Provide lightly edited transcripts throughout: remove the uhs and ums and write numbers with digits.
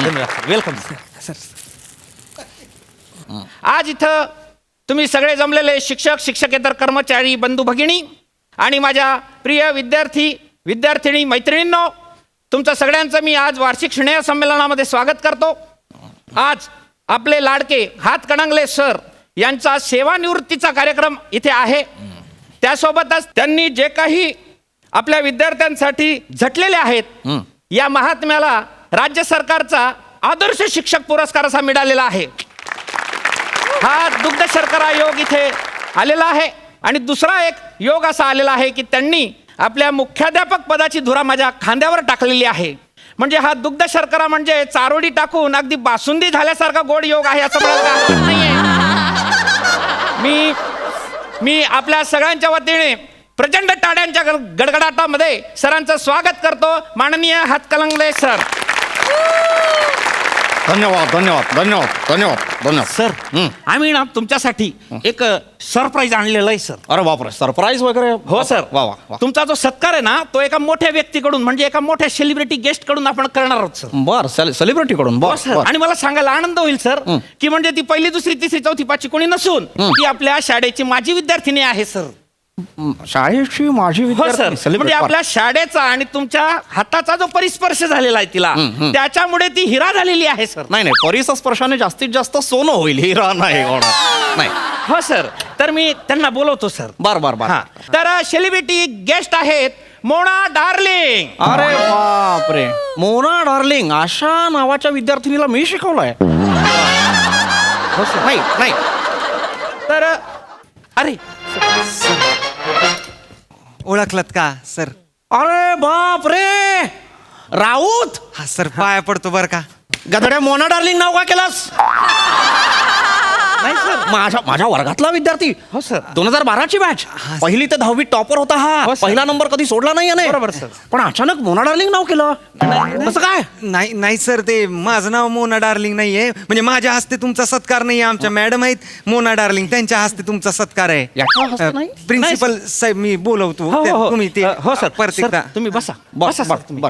धन्यवाद. Welcome sir. आज इथं तुम्ही सगळे जमलेले शिक्षक, शिक्षकेतर कर्मचारी, बंधू भगिनी आणि माझ्या प्रिय विद्यार्थी मैत्रिणींनो, तुमचं सगळ्यांचं मी आज वार्षिक स्नेह संमेलनामध्ये स्वागत करतो. आज आपले लाडके हातकणंगले सर यांचा सेवानिवृत्तीचा कार्यक्रम इथे आहे. त्यासोबतच त्यांनी जे काही आपल्या विद्यार्थ्यांसाठी झटलेले आहेत, या महात्म्याला राज्य सरकारचा आदर्श शिक्षक पुरस्कार असा मिळालेला आहे. हा दुग्ध शर्करा योग इथे आलेला आहे. आणि दुसरा एक योग असा आलेला आहे की त्यांनी आपल्या मुख्याध्यापक पदाची धुरा माझ्या खांद्यावर टाकलेली आहे. म्हणजे हा दुग्ध शर्करा म्हणजे चारोडी टाकून अगदी बासुंदी झाल्यासारखा गोड योग आहे असं मला हरकत नाहीये. मी आपल्या सगळ्यांच्या वतीने प्रचंड टाळ्यांच्या गडगडाटामध्ये सरांचं स्वागत करतो. माननीय हातकणंगले सर. धन्यवाद धन्यवाद धन्यवाद धन्यवाद धन्यवाद. सर, आम्ही ना तुमच्यासाठी एक सरप्राईज आणलेलं आहे सर. अरे बापरे, सरप्राईज वगैरे? हो सर. वा वा वा. तुमचा जो सत्कार आहे ना, तो एका मोठ्या व्यक्तीकडून म्हणजे एका मोठ्या सेलिब्रिटी गेस्ट कडून आपण करणार आहोत सर. बर, सेलिब्रिटी कडून? बर सर. आणि मला सांगायला आनंद होईल सर की म्हणजे ती पहिली, दुसरी, तिसरी, चौथी, पाचवी कोणी नसून ती आपल्या शाळेची माझी विद्यार्थिनी आहे सर. शाळेची माझी हो सर. म्हणजे आपल्या शाळेचा आणि तुमच्या हाताचा जो परिस्पर्श झालेला आहे तिला, त्याच्यामुळे ती हिरा झालेली आहे सर. नाही नाही, परिस्पर्शाने जास्तीत जास्त सोनं होईल, हिरा नाही होणार. नाही. हो सर. तर मी त्यांना बोलवतो सर. बर बर बर. तर सेलिब्रिटी गेस्ट आहेत मोना डार्लिंग. अरे बापरे, मोना डार्लिंग अशा नावाच्या विद्यार्थिनीला मी शिकवलंय? नाही नाही. तर अरे ओळखलत का सर? अरे बाप रे, राऊत. हा सर, पाया पडतो बर का. गधड्या, मोना डार्लिंग नाव का केलास? नाही सर. माझ्या वर्गातला विद्यार्थी. हो सर. 2012ची बॅच, पहिली ते 10वी टॉपर होता हा. हो सर. पहिला नंबर कधी सोडला नाही याने. बरोबर सर. पण अचानक मोना डार्लिंग नाव केलं, कसं काय? नाही नाही सर, ते माझं नाव मोना डार्लिंग नाहीये. म्हणजे माझ्या हस्ते तुमचा सत्कार नाहीये. आमच्या मॅडम आहेत मोना डार्लिंग, त्यांच्या हस्ते तुमचा सत्कार आहे. याच्या हस्ते नाही? प्रिन्सिपल साहेब मी बोलवतो. हो, हो, हो. तुम्ही ते हो सर. परत सर, एकदा तुम्ही बसा. बर, बसा बर, सर तुम्ही. बर.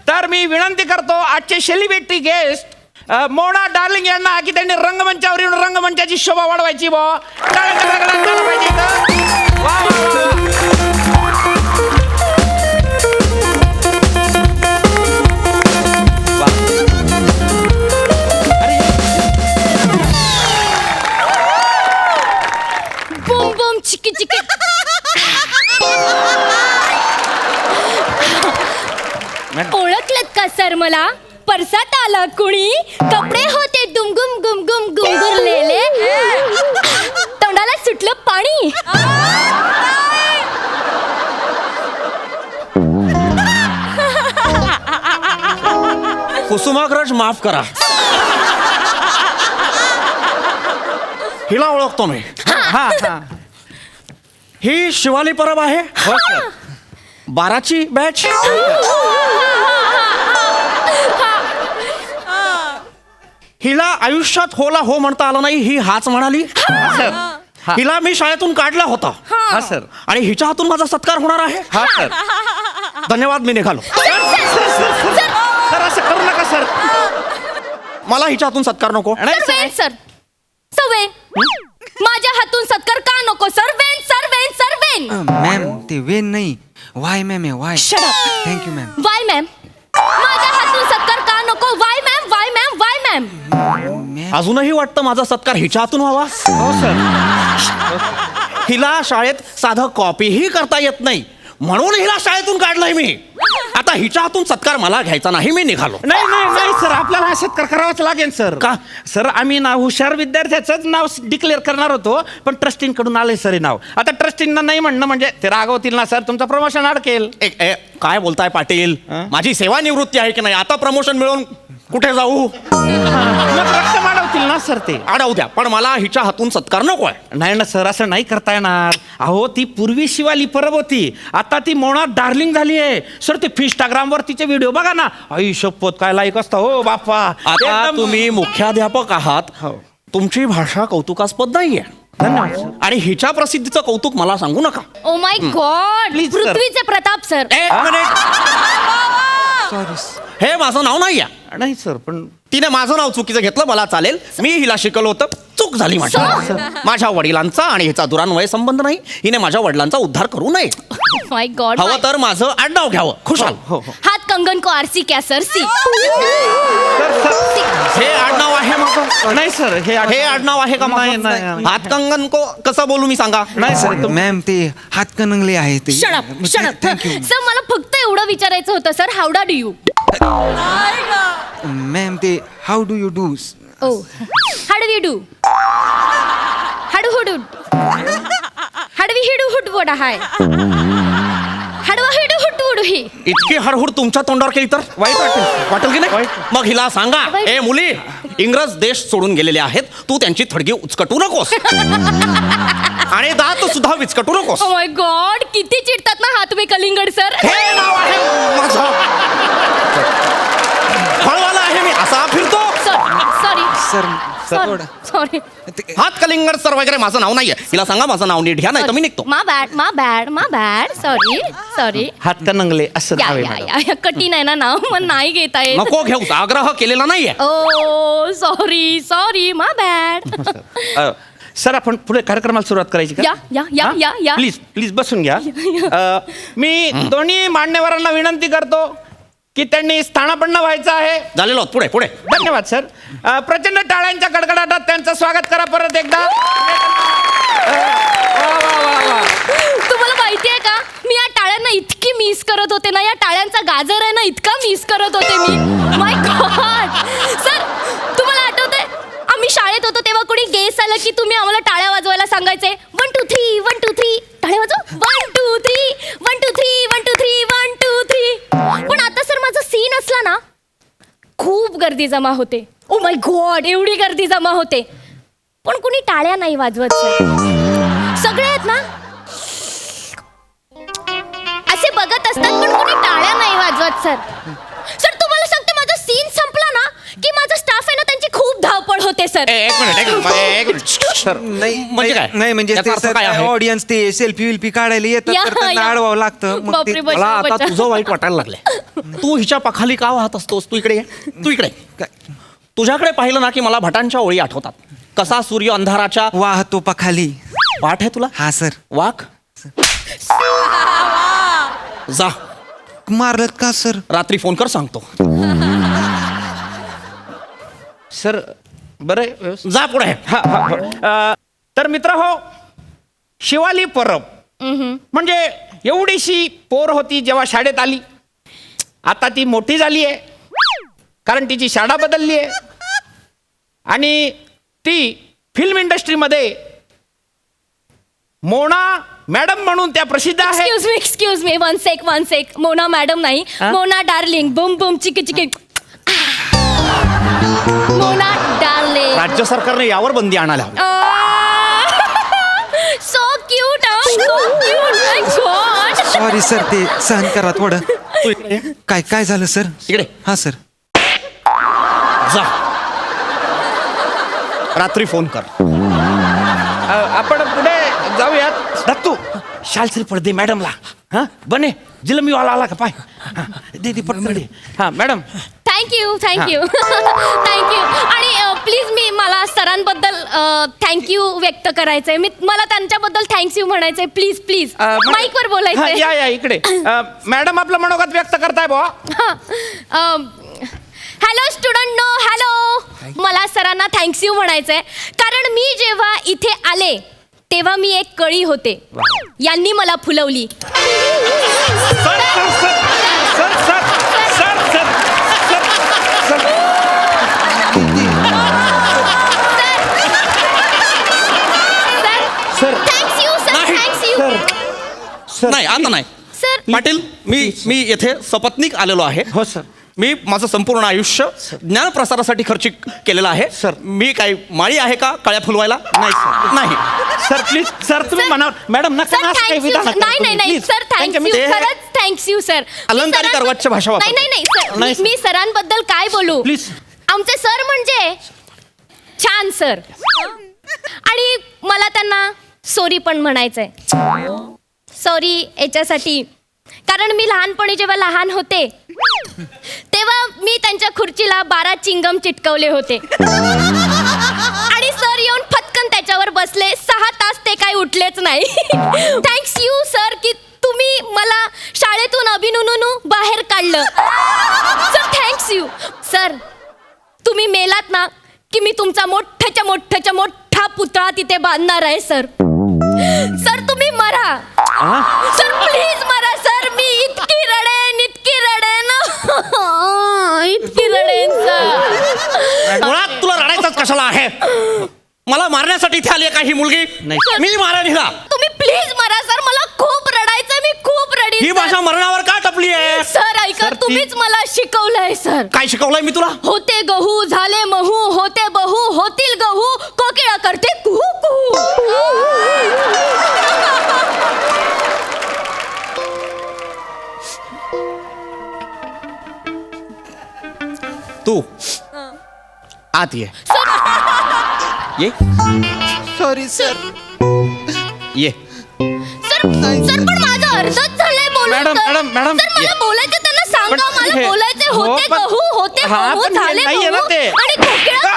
तर मी विनंती करतो आजचे सेलिब्रिटी गेस्ट मोना डार्लिंग यांना की त्यांनी रंगमंचावर येऊन रंगमंचाची शोभा वाढवायची. बूम बूम चिकी चिकी. ओळखलत का सर मला? परसात आला कुणी, कपडे होते दुमगुम गुमगुम गुंगुरलेले, तोंडाला सुटलं पाणी. कुसुमाग्रज माफ करा, हिला ओळखतो मी. ही शिवाली परब आहे. 12ची बॅच. हिला आयुष्यात होला हो म्हणता आलं नाही, ही हाच म्हणाली. हिला मी शाळेतून काढला होता. हा सर. आणि हिच्या हातून माझा सत्कार होणार आहे. हा सर. धन्यवाद, मी निघालो. सर असं करू नका सर. मला हिच्या हातून सत्कार नको. वेन सर, सवेन माझ्या हातून सत्कार का नको sir? Wien sir, Wien sir, Wien. Ma'am ते वेन नाही, वाय मॅम आहे. Y. Shut up. Thank you ma'am. Y ma'am. माझ्या हातून सत्कार का नको? Y ma'am, Y ma'am, Y ma'am. अजूनही वाटतं माझा सत्कार हिच्या हातून व्हावा. हो सर. हिला शाळेत साधं कॉपीही करता येत नाही, म्हणून हिला शाळेतून काढलंय मी. आता हिच्या हातून सत्कार मला घ्यायचा नाही, मी निघालो. नाही नाही नाही सर, आपल्याला हा सत्कार करावाच लागेल सर. का? सर आम्ही ना हुशार विद्यार्थ्याचंच नाव डिक्लेअर करणार होतो, पण ट्रस्टींकडून आलंय सर हे नाव. आता ट्रस्टींना नाही म्हणणं म्हणजे ते रागवतील ना सर, तुमचं प्रमोशन अडकेल. काय बोलताय पाटील? माझी सेवानिवृत्ती आहे की नाही, आता प्रमोशन मिळून कुठे जाऊ? मग रक्कम अडवतील ना सर ते. अडवू द्या, पण मला हिच्या हातून सत्कार नकोय. नाही ना सर, असं नाही करता येणार. अहो ती पूर्वी शिवाली परब होती, आता ती मोना डार्लिंग झाली आहे सर. ते इंस्टाग्रामवर तिचे व्हिडिओ बघा ना, आई शपथ काय लाईक असता हो बाप्पा. आता तुम्ही मुख्याध्यापक आहात, तुमची भाषा कौतुकास्पद नाहीये. धन्यवाद सर. आणि हिच्या प्रसिद्धीचं कौतुक मला सांगू नका. Oh my God, Please, sir. पृथ्वीचे प्रताप सर. एक मिनिट, सॉरी. हे माझं नाव नाहीये. नाही सर पण तिने माझं नाव चुकीचं घेतलं, मला चालेल, मी हिला शिकवलं होतं, चूक झाली माझी. माझ्या वडिलांचा आणि हिचा दुरान्वय संबंध नाही, हिने माझ्या वडिलांचा उद्धार करू नये. माय गॉड हवं तर माझं आडनाव घ्यावं, खुशाल. हो हो हात कंगन को आरसी क्या सर सी हे आडनाव आहे माझं. नाही सर हे हे आडनाव आहे का नाही, माझं? नाही. हातकंगन को कसं बोलू मी सांगा? नाही सर मॅम ते हातकणंगले आहे ते शडप शडप थँक्यू सर मला फक्त एवढं विचारायचं होतं सर हावडा डू यू मॅम ते how do you do oh how do you do हाडू हुडू हाडवी हिडू हुड वडा हाय हाडवा हिडू हुड वडू ही इतकी हडहुड तुमच्या तोंडावर केली तर वाईट वाटेल वाटेल की नाही? वाईट. मग हिला सांगा, वाईट. ए मुली, इंग्रज देश सोडून गेलेले आहेत, तू त्यांची थडगी उचकटू नकोस आणि दात सुद्धा विचकटू नकोस. ओ माय गॉड किती चिडतात ना हा तुम्ही कलिंगड सर हे नाव आहे माझं. फळवाला आहे मी, असा फिरतो. सॉरी सर सॉरी हात कलिंगड सर वगैरे माझं नाव नाहीये. हिला सांगा माझं नाव नीट घ्या, नाही तर मी निघतो. मा बॅड सॉरी हातकणंगले असं नाव आहे मॅडम. या कठीण आहे ना नाव मग नाही घेता येत नको घेऊ, आग्रह केलेला नाहीये. ओ सॉरी मा बॅड सर आपण पुढे कार्यक्रमाला सुरुवात करायची का? या. प्लीज प्लीज बसून घ्या. मी दोन्ही मान्यवरांना विनंती करतो की त्यांनी स्थानापन्न व्हायचं आहे. झालेलो आहोत. पुढे पुढे. धन्यवाद सर. प्रचंड टाळ्यांच्या कडकडाटात त्यांचं स्वागत करा परत एकदा. वा. तुम्हाला माहिती आहे का मी या टाळ्यांना इतकी मिस करत होते ना या टाळ्यांचा गाजर आहे ना इतका मिस करत होते मी माय गॉड सर तुम्हाला आठवतंय आम्ही शाळेत होतो तेव्हा कोणी गेस आलं की तुम्ही आम्हाला टाळ्या वाजवायला सांगायचे 1 2 3 1 2 3 टाळ्या वाजव 1 2 3 1 2 3 1 2 3 1 2 3 पण आता सर माझा सीन असला ना खूप गर्दी जमा होते. ओ माय गॉड एवढी गर्दी जमा होते पण कुणी टाळ्या नाही वाजवत सर सगळे आहेत ना असे बघत असतात पण कोणी टाळ्या नाही वाजवत सर तुम्हाला सांगते माझा सीन संपला ना की माझा स्टाफ आहे ना त्यांची खूप धावपळ होते सर एक मिनिट सर नाही म्हणजे काय? नाही म्हणजे याचा अर्थ काय आहे? ऑडियन्स ते सेल्फी विल्फी काढायला येतात या, तर त्यांना या. अडवावं लागतं मग बापरे, ते बापरे. मला आता बच्चा. तुझं वाईट वाटायला लागलंय. तू हिच्या पाखाली का वाहत असतोस? तू इकडे ये. तू इकडे. काय- तुझ्याकडे पाहिलं ना की मला भटांच्या ओळी आठवतात. कसा सूर्य अंधाराच्या वाहतो खाली पाठ आहे तुला? हा सर वाक जा मारलत का सर रात्री फोन कर, सांगतो. सर बरं आहे, व्यवस्थित. जा पुढे. तर मित्र हो शिवाली परब म्हणजे एवढीशी पोर होती जेव्हा शाळेत आली. आता ती मोठी झाली आहे कारण तिची शाळा बदलली आहे आणि ती फिल्म इंडस्ट्रीमध्ये मोना मॅडम म्हणून त्या प्रसिद्ध आहे. Excuse me one sec Mona madam नाही मोना डार्लिंग बुम बुम चिकी चिकी मोना डार्लिंग राज्य सरकारने यावर बंदी आणायला हवी. सो क्यूट सो क्यूट माय गॉड सॉरी सर ते सहन करा थोडं तू इकडे ये. काय झालं सर इकडे हा सर जा रात्री फोन कर. आपण पुढे जाऊयात. दत्तू शालसील पडदे मॅडमला. हा बने जिलमीवाला आला का पाय. दे पटकन दे. हा मॅडम थँक्यू आणि प्लीज मी मला सरांबद्दल थँक्यू व्यक्त करायचंय मला त्यांच्याबद्दल थँक्यू म्हणायचंय प्लीज माईकवर बोलायचंय या इकडे. मॅडम आपलं मनोगत व्यक्त करताय बुवा. हॅलो स्टुडंट नो हॅलो मला सरांना थँक्यू म्हणायचंय कारण मी जेव्हा इथे आले तेव्हा मी एक कळी होते यांनी मला फुलवली. नाही आता नाही. सर पाटील मी येथे सपत्नीक आलेलो आहे. हो सर. मी माझं संपूर्ण आयुष्य ज्ञान प्रसारासाठी खर्च केलेलं आहे. सर. मी काय माळी आहे का काळ्या फुलवायला? नाही सर. नाही. सर प्लीज सर तुम्ही म्हणाल मॅडम नका सर ना असं काही थँक्यू विधान करा तुम्ही, नाही please. सर थँक्यू ते- खरंच थँक्यू सर अलंकारिक अर्वाच्य भाषा वापर. नाही सर नाही, मी सरांबद्दल काय बोलू Please. आमचे सर म्हणजे छान सर आणि मला त्यांना सॉरी पण म्हणायचंय. सॉरी याच्यासाठी कारण मी लहानपणी जेव्हा लहान होते तेव्हा मी त्यांच्या खुर्चीला 12 चिंगम चिटकवले होते आणि सर येऊन फटकन त्याच्यावर बसले. 6 तास ते काही उठलेच नाही. थँक्स यू सर की तुम्ही मला शाळेतून अभिनूनू बाहेर काढलं. Sir thanks you sir. तुम्ही मेलात ना की मी तुमचा मोठा पुतळा तिथे बांधणार आहे सर. सर तुम्ही मरा सर, प्लीज मरा सर. मी इतकी रडेन इतकी सर. मुळात तुला रडायचंच कशाला आहे? मला मारण्यासाठी इथे आली का ही मुलगी? नाही. मी मारेन हिला. तुम्ही प्लीज मरा सर. मला खूप रडायचं. मी खूप रडीन ही सर. भाषा मरणावर का टपली आहे? सर ऐका, तुम्हीच मला शिकवलंय सर. काय शिकवलंय मी तुला? होते गहू झाले महू, होते बहु होतील गहू, कोकिळा करते कुहू कुहू. तू आत ये. ये सॉरी सर. ये. सर सर पण माझं अर्धच झालंय बोलून. Madam, sir. Madam, madam. Sir मला बोलायचं त्यांना सांगा. पण मला हे- बोलायचे हो, होते पण- गहू होते हा, गहू पण हे झाले नाहीये ना गहू ते. आणि कोकिळा